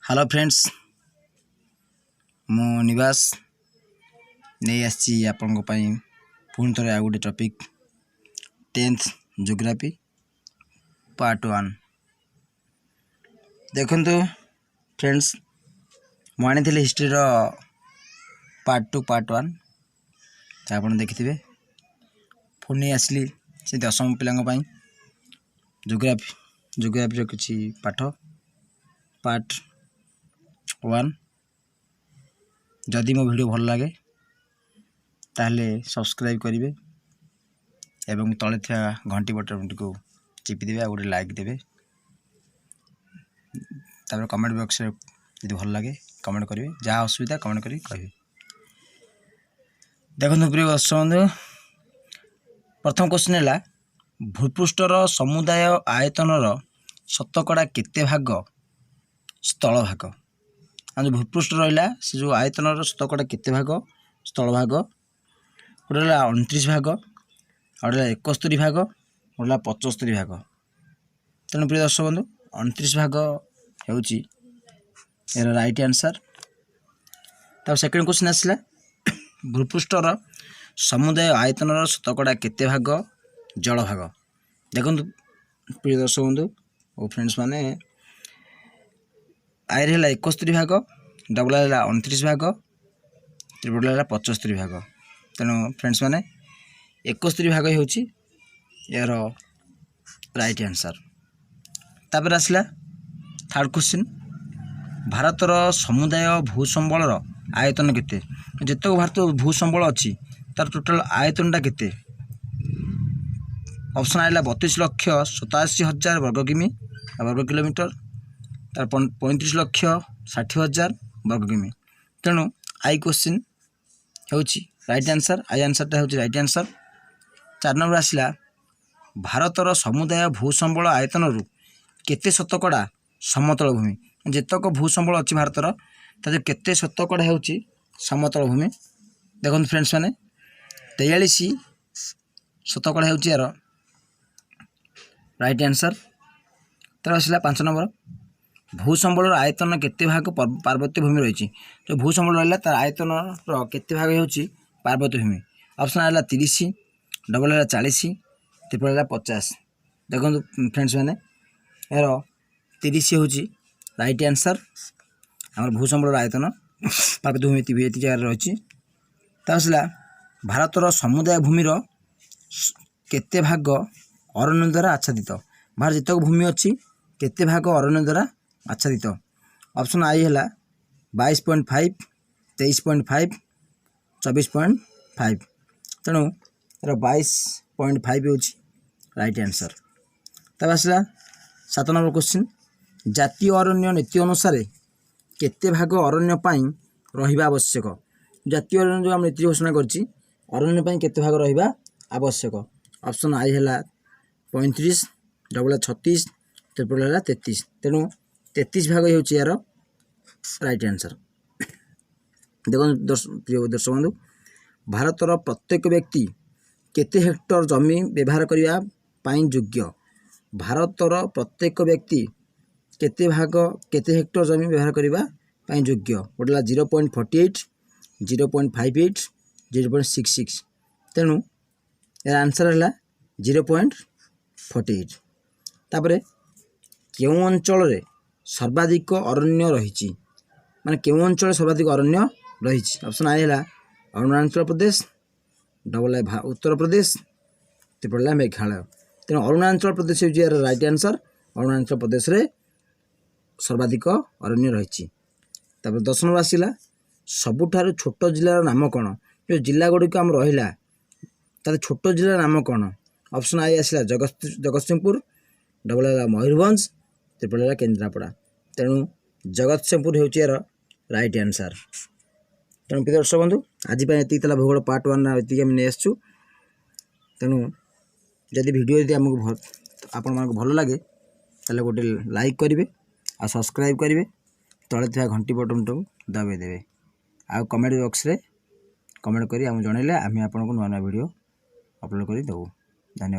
Hello friends मु निवास नहीं आसी आपण पुणी थे आ गोटे टॉपिक 10th ज्योग्राफी पार्ट 1 देखंतु फ्रेंड्स मुझे आनी हिस्ट्री पार्ट 2 पार्ट 1 आप देखिथे पुणी आसली से 10वीं पिला ज्योग्राफी किसी पाठ पार्ट 1 जदि मो वीडियो भल लगे ताहले सब्सक्राइब करेंगे एवं तले था घंटी बटन को चिपीदे और गोटे लाइक देवे तापर कमेंट बॉक्स यदि भल लगे कमेंट करेंगे जहाँ असुविधा कमेंट करें कहे। देखो प्रिय दर्शक बंधु प्रथम क्वेश्चन है भूपृष्ठर समुदाय आयतनर शतकड़ा केते भाग स्थल भाग जो भूपृष्ठ रहा से जो आयतनर शतकड़ा केते भाग स्थल भाग गोटे 29 भाग गोटे 71 भाग गोटे 75 भाग। तेणु प्रिय दर्शक बंधु 29 भाग होची यार राइट आंसर। तब सेकेंड क्वेश्चन आसला भूपृष्ठर समुदाय आयतनर शतकड़ा केते भाग जल भाग। देखो प्रिय दर्शक बंधु और फ्रेंड्स माने आयर है 71 भाग डबल है 29 भाग त्रिपल है 75 भाग। तेणु फ्रेंड्स माने 71 भाग होची यार राइट आंसर। तापर आसला थर्ड क्वेश्चन भारतर समुदाय भूसंबलर आयतन केते जितक भारत भूसंबल अच्छी तार टोटाल आयतनटा केते। ऑप्शन आइला 32,87,000 वर्ग किमी वर्ग किलोमीटर तार 35,60,000 वर्ग किमी। तेणु आई क्वेश्चन होची राइट आंसर आई आंसरटा होची राइट आंसर। 4 नंबर आसला भारतर समुदाय भूसंबल आयतन केते शतकड़ा समतल भूमि जेतक भूसंबल अच्छी भारतर ताजे केते शतकड़ा होची समतल भूमि। देखो फ्रेंड्स माने 43 शतकड़ा होची यार राइट आंसर। तर आसला 5 नंबर भूसंबल आयतन केते भाग पार्वत्य भूमि रही जो भूसंबल रहा तार आयतन केते भाग होची पार्वत्य भूमि। ऑप्शन आला 30 डबल है 40 ट्रिपल है 50। देखो फ्रेंड्स मैंने यार 30 होची राइट आंसर आम भूसंबल आयतन पार्वत्य भूमि ये जगह रही। आसला भारतर समुदाय भूमिर केते भाग अरण्य द्वारा आच्छादित भारत जितक भूमि अच्छी केते भाग अरण्य द्वारा आच्छादित। ऑप्शन आई है 22.5 23.5 24.5। तेणु यार 22.5 होची राइट आंसर। तब आसला 7 नंबर क्वेश्चन जातीय अरण्य नीति अनुसार केते भाग अरण्य पाई रहिबा आवश्यक। जातीय अरण्य जो आम नीति घोषणा करछि अरण्य पाई केते भाग रहिबा आवश्यक। ऑप्शन आई है 35 डबल 36 ट्रिपल है 33। तेणु 33 भाग होची यार राइट आंसर। देखो प्रिय दर्शक बंधु भारतर प्रत्येक व्यक्ति केते हेक्टर जमी व्यवहार करने पाई योग्य। भारतर प्रत्येक व्यक्ति केते भाग केते हेक्टर जमी व्यवहार करने पाई योग्य गोटे 0.48 0.58 0.66। तेणु यार आंसर है 0.48। तापरे केउं अंचल सर्वाधिक अरण्य रही माने केउं अंचल सर्वाधिक अरण्य रही। ऑप्शन आई है अरुणाचल प्रदेश डबल है उत्तर प्रदेश त्रिपल है मेघालय। तेणु अरुणाचल प्रदेश यार राइट आंसर अरुणाचल प्रदेश रे सर्वाधिक अरण्य रही। 10 नंबर आसला सबुठारु छोट जिलार नाम कौन जो जिला गुड़िक आम रहा तार छोट जिलार नाम कौन। ऑप्शन आई आसला जगतसिंहपुर डबल है मयूरभंज त्रिपल है केन्द्रापड़ा। तेणु जगतसिंहपुर हो यार राइट आंसर। तेणु प्रिय दर्शक बंधु आज ये भूगोल पार्ट 1 ये नहीं आसचु। तेणु जदि वीडियो यदि आमको आपण मानक भल लगे ताले गोटे लाइक करेंगे आ सब्सक्राइब करेंगे तले था घंटी बटन को दबाई देवे आ कमेंट बॉक्स रे कमेंट करी आम जनइले आम आपको नुआ नुआ वीडियो अपलोड कर देबू। धन्यवाद।